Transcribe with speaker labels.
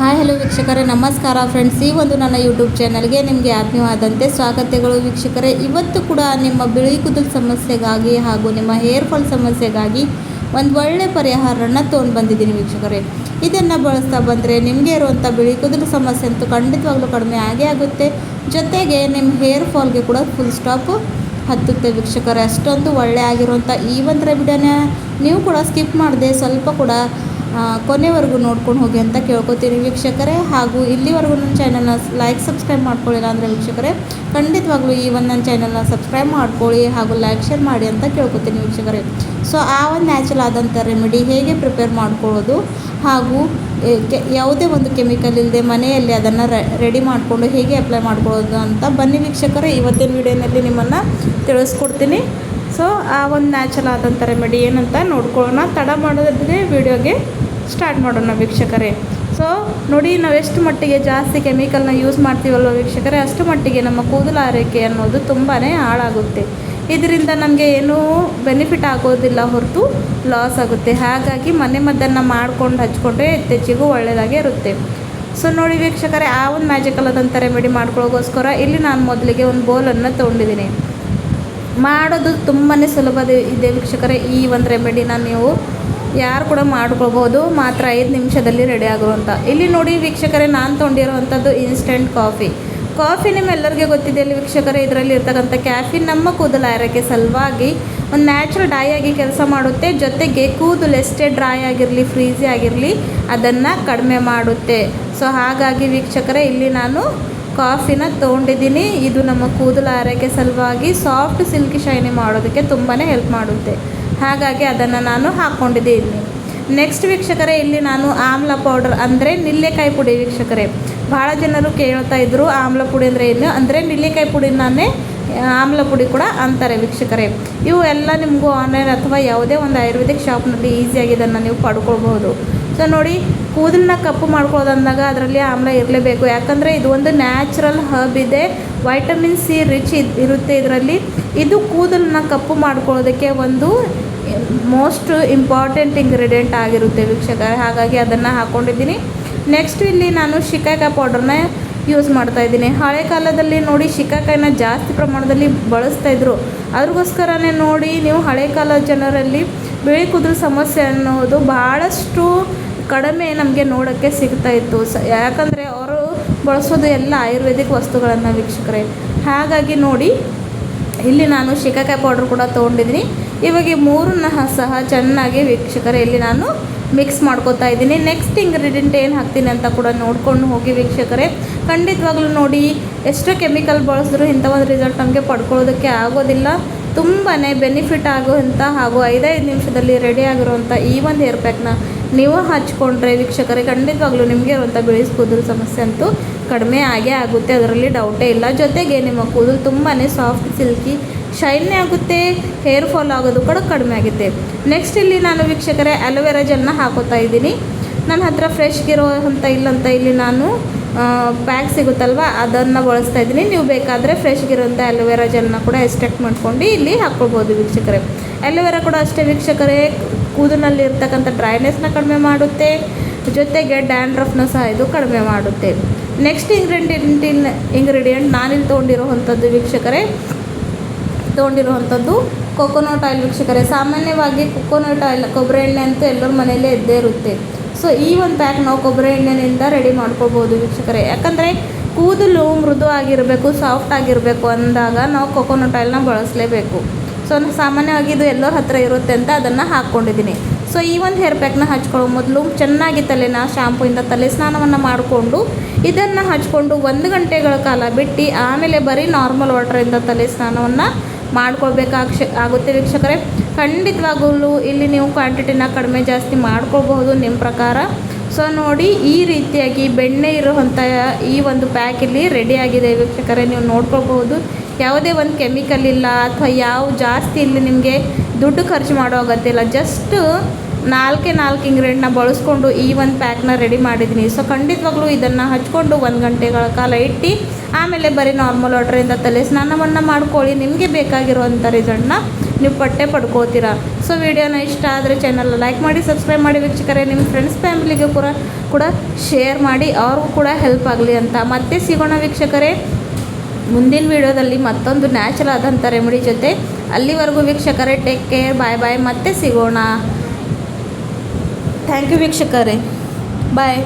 Speaker 1: Hi hello ವೀಕ್ಷಕರೇ, ನಮಸ್ಕಾರ friends. ಈ ಒಂದು ನನ್ನ ಯೂಟ್ಯೂಬ್ ಚಾನಲ್ಗೆ ನಿಮಗೆ ಆತ್ಮೀಯವಾದಂತೆ ಸ್ವಾಗತಗಳು ವೀಕ್ಷಕರೇ. ಇವತ್ತು ಕೂಡ ನಿಮ್ಮ ಬಿಳಿ ಕೂದಲು ಸಮಸ್ಯೆಗಾಗಿ ಹಾಗೂ ನಿಮ್ಮ ಹೇರ್ ಫಾಲ್ ಸಮಸ್ಯೆಗಾಗಿ ಒಂದು ಒಳ್ಳೆ ಪರಿಹಾರನ ತೊಗೊಂಡು ಬಂದಿದ್ದೀನಿ ವೀಕ್ಷಕರೇ. ಇದನ್ನು ಬಳಸ್ತಾ ಬಂದರೆ ನಿಮಗೆ ಇರುವಂಥ ಬಿಳಿ ಕೂದಲು ಸಮಸ್ಯೆ ಅಂತೂ ಖಂಡಿತವಾಗ್ಲೂ ಕಡಿಮೆ ಆಗೇ ಆಗುತ್ತೆ. ಜೊತೆಗೆ ನಿಮ್ಮ ಹೇರ್ ಫಾಲ್ಗೆ ಕೂಡ ಫುಲ್ ಸ್ಟಾಪ್ ಹತ್ತುತ್ತೆ ವೀಕ್ಷಕರೇ. ಅಷ್ಟೊಂದು ಒಳ್ಳೆ ಆಗಿರುವಂಥ ಈ ಒಂದು ರೆಮಿಡಿನ ನೀವು ಕೂಡ ಸ್ಕಿಪ್ ಮಾಡದೆ ಸ್ವಲ್ಪ ಕೂಡ ಕೊನೆವರೆಗೂ ನೋಡ್ಕೊಂಡು ಹೋಗಿ ಅಂತ ಕೇಳ್ಕೊತೀನಿ ವೀಕ್ಷಕರೇ. ಹಾಗೂ ಇಲ್ಲಿವರೆಗೂ ನನ್ನ ಚಾನಲ್ನ ಲೈಕ್ ಸಬ್ಸ್ಕ್ರೈಬ್ ಮಾಡ್ಕೊಳ್ಳಿಲ್ಲ ಅಂದರೆ ವೀಕ್ಷಕರೇ ಖಂಡಿತವಾಗ್ಲೂ ಈ ಒಂದು ನನ್ನ ಚಾನಲ್ನ ಸಬ್ಸ್ಕ್ರೈಬ್ ಮಾಡ್ಕೊಳ್ಳಿ ಹಾಗೂ ಲೈಕ್ ಶೇರ್ ಮಾಡಿ ಅಂತ ಕೇಳ್ಕೊತೀನಿ ವೀಕ್ಷಕರೇ. ಸೊ ಆ ಒಂದು ನ್ಯಾಚುರಲ್ ಆದಂಥ ರೆಮಿಡಿ ಹೇಗೆ ಪ್ರಿಪೇರ್ ಮಾಡ್ಕೊಳ್ಳೋದು ಹಾಗೂ ಯಾವುದೇ ಒಂದು ಕೆಮಿಕಲ್ ಇಲ್ಲದೆ ಮನೆಯಲ್ಲಿ ಅದನ್ನು ರೆಡಿ ಮಾಡಿಕೊಂಡು ಹೇಗೆ ಅಪ್ಲೈ ಮಾಡ್ಕೊಳ್ಳೋದು ಅಂತ ಬನ್ನಿ ವೀಕ್ಷಕರೇ, ಇವತ್ತಿನ ವಿಡಿಯೋನಲ್ಲಿ ನಿಮ್ಮನ್ನು ತಿಳಿಸ್ಕೊಡ್ತೀನಿ. ಸೊ ಆ ಒಂದು ನ್ಯಾಚುರಲ್ ಆದಂಥ ರೆಮಿಡಿ ಏನಂತ ನೋಡ್ಕೊಳ್ಳೋಣ. ತಡ ಮಾಡೋದ್ರೆ ವಿಡಿಯೋಗೆ ಸ್ಟಾರ್ಟ್ ಮಾಡೋಣ ವೀಕ್ಷಕರೇ. ಸೊ ನೋಡಿ, ನಾವು ಎಷ್ಟು ಮಟ್ಟಿಗೆ ಜಾಸ್ತಿ ಕೆಮಿಕಲ್ನ ಯೂಸ್ ಮಾಡ್ತೀವಲ್ವ ವೀಕ್ಷಕರೇ, ಅಷ್ಟು ಮಟ್ಟಿಗೆ ನಮ್ಮ ಕೂದಲು ಆರೈಕೆ ಅನ್ನೋದು ತುಂಬಾ ಹಾಳಾಗುತ್ತೆ. ಇದರಿಂದ ನಮಗೆ ಏನೂ ಬೆನಿಫಿಟ್ ಆಗೋದಿಲ್ಲ ಹೊರತು ಲಾಸ್ ಆಗುತ್ತೆ. ಹಾಗಾಗಿ ಮನೆ ಮದ್ದನ್ನು ಮಾಡ್ಕೊಂಡು ಹಚ್ಕೊಂಡ್ರೆ ಹೆಚ್ಚಿಗೂ ಒಳ್ಳೆಯದಾಗೇ ಇರುತ್ತೆ. ಸೊ ನೋಡಿ ವೀಕ್ಷಕರೇ, ಆ ಒಂದು ಮ್ಯಾಜಿಕಲ್ ಆದಂಥ ರೆಮಿಡಿ ಮಾಡ್ಕೊಳ್ಳೋಗೋಸ್ಕರ ಇಲ್ಲಿ ನಾನು ಮೊದಲಿಗೆ ಒಂದು ಬೌಲನ್ನು ತೊಗೊಂಡಿದ್ದೀನಿ. ಮಾಡೋದು ತುಂಬಾ ಸುಲಭ ಇದೆ ವೀಕ್ಷಕರೇ. ಈ ಒಂದು ರೆಮಿಡಿನ ನೀವು ಯಾರು ಕೂಡ ಮಾಡ್ಕೊಳ್ಬೋದು, ಮಾತ್ರ 5 ನಿಮಿಷದಲ್ಲಿ ರೆಡಿ ಆಗುವಂಥ. ಇಲ್ಲಿ ನೋಡಿ ವೀಕ್ಷಕರೇ, ನಾನು ತೊಗೊಂಡಿರೋವಂಥದ್ದು ಇನ್ಸ್ಟೆಂಟ್ ಕಾಫಿ ನಿಮ್ಮೆಲ್ಲರಿಗೆ ಗೊತ್ತಿದೆ ಅಲ್ಲಿ ವೀಕ್ಷಕರೇ. ಇದರಲ್ಲಿ ಇರ್ತಕ್ಕಂಥ ಕ್ಯಾಫಿನ್ ನಮ್ಮ ಕೂದಲು ಆರೈಕೆ ಸಲುವಾಗಿ ಒಂದು ನ್ಯಾಚುರಲ್ ಡೈ ಆಗಿ ಕೆಲಸ ಮಾಡುತ್ತೆ. ಜೊತೆಗೆ ಕೂದಲು ಎಷ್ಟೇ ಡ್ರೈ ಆಗಿರಲಿ, ಫ್ರೀಝಿ ಆಗಿರಲಿ, ಅದನ್ನು ಕಡಿಮೆ ಮಾಡುತ್ತೆ. ಸೊ ಹಾಗಾಗಿ ವೀಕ್ಷಕರೇ, ಇಲ್ಲಿ ನಾನು ಕಾಫಿನ ತೊಗೊಂಡಿದ್ದೀನಿ. ಇದು ನಮ್ಮ ಕೂದಲು ಆರೈಕೆ ಸಲುವಾಗಿ ಸಾಫ್ಟ್ ಸಿಲ್ಕಿ ಶೈನಿ ಮಾಡೋದಕ್ಕೆ ತುಂಬಾ ಹೆಲ್ಪ್ ಮಾಡುತ್ತೆ. ಹಾಗಾಗಿ ಅದನ್ನು ನಾನು ಹಾಕ್ಕೊಂಡಿದ್ದೀನಿ. ನೆಕ್ಸ್ಟ್ ವೀಕ್ಷಕರೇ, ಇಲ್ಲಿ ನಾನು ಆಮ್ಲ ಪೌಡರ್ ಅಂದರೆ ನಿಲ್ಲೆಕಾಯಿ ಪುಡಿ ವೀಕ್ಷಕರೇ. ಭಾಳ ಜನರು ಕೇಳ್ತಾ ಇದ್ದರು ಆಮ್ಲ ಪುಡಿ ಅಂದರೆ ಏನು ಅಂದರೆ, ನಿಲ್ಲೆಕಾಯಿ ಪುಡಿನೇ ಆಮ್ಲ ಪುಡಿ ಕೂಡ ಅಂತಾರೆ ವೀಕ್ಷಕರೇ. ಇವು ಎಲ್ಲ ನಿಮಗೂ ಆನ್ಲೈನ್ ಅಥವಾ ಯಾವುದೇ ಒಂದು ಆಯುರ್ವೇದಿಕ್ ಶಾಪ್ನಲ್ಲಿ ಈಸಿಯಾಗಿ ಇದನ್ನು ನೀವು ಪಡ್ಕೊಳ್ಬಹುದು. ಸೊ ನೋಡಿ, ಕೂದಲನ್ನ ಕಪ್ಪು ಮಾಡ್ಕೊಳ್ಳೋದಂದಾಗ ಅದರಲ್ಲಿ ಆಮ್ಲ ಇರಲೇಬೇಕು. ಯಾಕಂದರೆ ಇದು ಒಂದು ನ್ಯಾಚುರಲ್ ಹರ್ಬ್ ಇದೆ, ವೈಟಮಿನ್ ಸಿ ರಿಚ್ ಇರುತ್ತೆ ಇದರಲ್ಲಿ. ಇದು ಕೂದಲನ್ನ ಕಪ್ಪು ಮಾಡ್ಕೊಳ್ಳೋದಕ್ಕೆ ಒಂದು ಮೋಸ್ಟ್ ಇಂಪಾರ್ಟೆಂಟ್ ಇಂಗ್ರೀಡಿಯೆಂಟ್ ಆಗಿರುತ್ತೆ ವೀಕ್ಷಕರೇ. ಹಾಗಾಗಿ ಅದನ್ನು ಹಾಕ್ಕೊಂಡಿದ್ದೀನಿ. ನೆಕ್ಸ್ಟ್ ಇಲ್ಲಿ ನಾನು ಶಿಕಾಕಾಯಿ ಪೌಡರ್ನ ಯೂಸ್ ಮಾಡ್ತಾಯಿದ್ದೀನಿ. ಹಳೆ ಕಾಲದಲ್ಲಿ ನೋಡಿ ಶಿಕಾಕಾಯಿನ ಜಾಸ್ತಿ ಪ್ರಮಾಣದಲ್ಲಿ ಬಳಸ್ತಾಯಿದ್ರು. ಅದ್ರಗೋಸ್ಕರನೇ ನೋಡಿ ನೀವು ಹಳೆ ಕಾಲದ ಜನರಲ್ಲಿ ಬಿಳಿ ಕೂದಲು ಸಮಸ್ಯೆ ಅನ್ನೋದು ಭಾಳಷ್ಟು ಕಡಿಮೆ ನಮಗೆ ನೋಡೋಕ್ಕೆ ಸಿಗ್ತಾಯಿತ್ತು. ಯಾಕಂದರೆ ಅವರು ಬಳಸೋದು ಎಲ್ಲ ಆಯುರ್ವೇದಿಕ್ ವಸ್ತುಗಳನ್ನು ವೀಕ್ಷಕರೇ. ಹಾಗಾಗಿ ನೋಡಿ, ಇಲ್ಲಿ ನಾನು ಶಿಕಾಕಾಯಿ ಪೌಡ್ರ್ ಕೂಡ ತೊಗೊಂಡಿದ್ದೀನಿ. ಇವಾಗ ಈ ಮೂರನ್ನ ಸಹ ಚೆನ್ನಾಗಿ ವೀಕ್ಷಕರೇ ಇಲ್ಲಿ ನಾನು ಮಿಕ್ಸ್ ಮಾಡ್ಕೋತಾ ಇದ್ದೀನಿ. ನೆಕ್ಸ್ಟ್ ಇಂಗ್ರೀಡಿಯೆಂಟ್ ಏನು ಹಾಕ್ತೀನಿ ಅಂತ ಕೂಡ ನೋಡ್ಕೊಂಡು ಹೋಗಿ ವೀಕ್ಷಕರೇ. ಖಂಡಿತವಾಗ್ಲೂ ನೋಡಿ, ಎಷ್ಟೋ ಕೆಮಿಕಲ್ ಬಳಸಿದ್ರು ಇಂಥ ಒಂದು ರಿಸಲ್ಟ್ ನಮಗೆ ಪಡ್ಕೊಳ್ಳೋದಕ್ಕೆ ಆಗೋದಿಲ್ಲ. ತುಂಬಾ ಬೆನಿಫಿಟ್ ಆಗುವಂಥ ಹಾಗೂ 5 ನಿಮಿಷದಲ್ಲಿ ರೆಡಿ ಆಗಿರುವಂಥ ಈ ಒಂದು ಹೇರ್ ಪ್ಯಾಕ್ನ ನೀವು ಹಚ್ಕೊಂಡ್ರೆ ವೀಕ್ಷಕರೇ ಖಂಡಿತವಾಗ್ಲೂ ನಿಮಗೆ ಇರುವಂಥ ಬಿಳಿ ಕೂದಲು ಸಮಸ್ಯೆ ಅಂತೂ ಕಡಿಮೆ ಆಗೇ ಆಗುತ್ತೆ, ಅದರಲ್ಲಿ ಡೌಟೇ ಇಲ್ಲ. ಜೊತೆಗೆ ನಿಮ್ಮ ಕೂದಲು ತುಂಬಾ ಸಾಫ್ಟ್ ಸಿಲ್ಕಿ ಶೈನಿ ಆಗುತ್ತೆ, ಹೇರ್ ಫಾಲ್ ಆಗೋದು ಕೂಡ ಕಡಿಮೆ ಆಗುತ್ತೆ. ನೆಕ್ಸ್ಟ್ ಇಲ್ಲಿ ನಾನು ವೀಕ್ಷಕರೇ ಅಲೋವೆರಾ ಜೆಲ್ನ ಹಾಕೋತಾ ಇದ್ದೀನಿ. ನನ್ನ ಹತ್ರ ಫ್ರೆಶ್ಗಿರೋ ಅಂತ ಇಲ್ಲಂತ ಇಲ್ಲಿ ನಾನು ಪ್ಯಾಕ್ ಸಿಗುತ್ತಲ್ವ ಅದನ್ನು ಬಳಸ್ತಾ ಇದ್ದೀನಿ. ನೀವು ಬೇಕಾದರೆ ಫ್ರೆಶ್ಗಿರೋಂಥ ಅಲೋವೆರಾ ಜೆಲ್ನ ಕೂಡ ಎಕ್ಸ್ಟ್ರಾಕ್ಟ್ ಮಾಡ್ಕೊಂಡು ಇಲ್ಲಿ ಹಾಕ್ಕೊಳ್ಬೋದು ವೀಕ್ಷಕರೇ. ಅಲೋವೆರಾ ಕೂಡ ಅಷ್ಟೇ ವೀಕ್ಷಕರೇ, ಕೂದಲಿನಲ್ಲಿ ಇರ್ತಕ್ಕಂಥ ಡ್ರೈನೆಸ್ನ ಕಡಿಮೆ ಮಾಡುತ್ತೆ, ಜೊತೆಗೆ ಡ್ಯಾಂಡ್ರಫ್ನ ಸಹ ಇದು ಕಡಿಮೆ ಮಾಡುತ್ತೆ. ನೆಕ್ಸ್ಟ್ ಇಂಗ್ರೀಡಿಯೆಂಟ್ ನಾನಿಲ್ಲಿ ತೊಗೊಂಡಿರೋವಂಥದ್ದು ವೀಕ್ಷಕರೇ, ಕೊಕೊನಟ್ ಆಯಿಲ್ ವೀಕ್ಷಕರೇ. ಸಾಮಾನ್ಯವಾಗಿ ಕೊಕೊನಟ್ ಆಯಿಲ್, ಕೊಬ್ಬರಿ ಎಣ್ಣೆ ಅಂತೂ ಎಲ್ಲರ ಮನೆಯಲ್ಲೇ ಇದ್ದೇ ಇರುತ್ತೆ. ಸೊ ಈ ಒಂದು ಪ್ಯಾಕ್ ನಾವು ಕೊಬ್ಬರಿ ಎಣ್ಣೆಯಿಂದ ರೆಡಿ ಮಾಡ್ಕೊಳ್ಬೋದು ವೀಕ್ಷಕರೇ. ಯಾಕಂದರೆ ಕೂದಲು ಮೃದು ಆಗಿರಬೇಕು, ಸಾಫ್ಟ್ ಆಗಿರಬೇಕು ಅಂದಾಗ ನಾವು ಕೊಕೊನಟ್ ಆಯಿಲ್ನ ಬಳಸಲೇಬೇಕು. ಸೊ ಸಾಮಾನ್ಯವಾಗಿ ಇದು ಎಲ್ಲರ ಹತ್ರ ಇರುತ್ತೆ ಅಂತ ಅದನ್ನು ಹಾಕ್ಕೊಂಡಿದ್ದೀನಿ. ಸೊ ಈ ಒಂದು ಹೇರ್ ಪ್ಯಾಕ್ನ ಹಚ್ಕೊಳ್ಳೋ ಮೊದಲು ಚೆನ್ನಾಗಿ ತಲೆನ ಶಾಂಪೂಯಿಂದ ತಲೆ ಸ್ನಾನವನ್ನು ಮಾಡಿಕೊಂಡು ಇದನ್ನು ಹಚ್ಕೊಂಡು 1 ಗಂಟೆಗಳ ಕಾಲ ಬಿಟ್ಟು ಆಮೇಲೆ ಬರೀ ನಾರ್ಮಲ್ ವಾಟರಿಂದ ತಲೆ ಸ್ನಾನವನ್ನು ಆಗುತ್ತೆ ವೀಕ್ಷಕರೇ. ಖಂಡಿತವಾಗಲೂ ಇಲ್ಲಿ ನೀವು ಕ್ವಾಂಟಿಟಿನ ಕಡಿಮೆ ಜಾಸ್ತಿ ಮಾಡ್ಕೊಳ್ಬಹುದು ನಿಮ್ಮ ಪ್ರಕಾರ. ಸೊ ನೋಡಿ, ಈ ರೀತಿಯಾಗಿ ಬೆಣ್ಣೆ ಇರುವಂಥ ಈ ಒಂದು ಪ್ಯಾಕ್ ಇಲ್ಲಿ ರೆಡಿಯಾಗಿದೆ ವೀಕ್ಷಕರೇ. ನೀವು ನೋಡ್ಕೊಳ್ಬಹುದು, ಯಾವುದೇ ಒಂದು ಕೆಮಿಕಲ್ ಇಲ್ಲ ಅಥವಾ ಜಾಸ್ತಿ ಇಲ್ಲಿ ನಿಮಗೆ ದುಡ್ಡು ಖರ್ಚು ಮಾಡೋ ಅಗತ್ಯ ಇಲ್ಲ. ಜಸ್ಟ್ 4 ಇಂಗ್ರೀಡಿಯೆಂಟ್ನ ಬಳಸ್ಕೊಂಡು ಈ ಒಂದು ಪ್ಯಾಕ್ನ ರೆಡಿ ಮಾಡಿದ್ದೀನಿ. ಸೊ ಖಂಡಿತವಾಗ್ಲೂ ಇದನ್ನು ಹಚ್ಕೊಂಡು 1 ಗಂಟೆಗಳ ಕಾಲ ಇಟ್ಟು ಆಮೇಲೆ ಬರೀ ನಾರ್ಮಲ್ ವಾಟರಿಂದ ತಲೆ ಸ್ನಾನವನ್ನು ಮಾಡ್ಕೊಳ್ಳಿ. ನಿಮಗೆ ಬೇಕಾಗಿರುವಂಥ ರಿಸಲ್ಟ್ನ ನೀವು ಪಡ್ಕೋತೀರಾ. ಸೊ ವಿಡಿಯೋನ ಇಷ್ಟ ಆದರೆ ಚಾನಲ್ನ ಲೈಕ್ ಮಾಡಿ, ಸಬ್ಸ್ಕ್ರೈಬ್ ಮಾಡಿ ವೀಕ್ಷಕರೇ. ನಿಮ್ಮ ಫ್ರೆಂಡ್ಸ್ ಫ್ಯಾಮಿಲಿಗೆ ಕೂಡ ಶೇರ್ ಮಾಡಿ, ಅವ್ರಿಗೂ ಕೂಡ ಹೆಲ್ಪ್ ಆಗಲಿ ಅಂತ. ಮತ್ತೆ ಸಿಗೋಣ ವೀಕ್ಷಕರೇ ಮುಂದಿನ ವಿಡಿಯೋದಲ್ಲಿ ಮತ್ತೊಂದು ನ್ಯಾಚುರಲ್ ಆದಂಥ ರೆಮಿಡಿ ಜೊತೆ. ಅಲ್ಲಿವರೆಗೂ ವೀಕ್ಷಕರೇ ಟೇಕ್ ಕೇರ್, ಬಾಯ್ ಬಾಯ್. ಮತ್ತೆ ಸಿಗೋಣ. ಥ್ಯಾಂಕ್ ಯು ವೀಕ್ಷಕರೇ, ಬಾಯ್.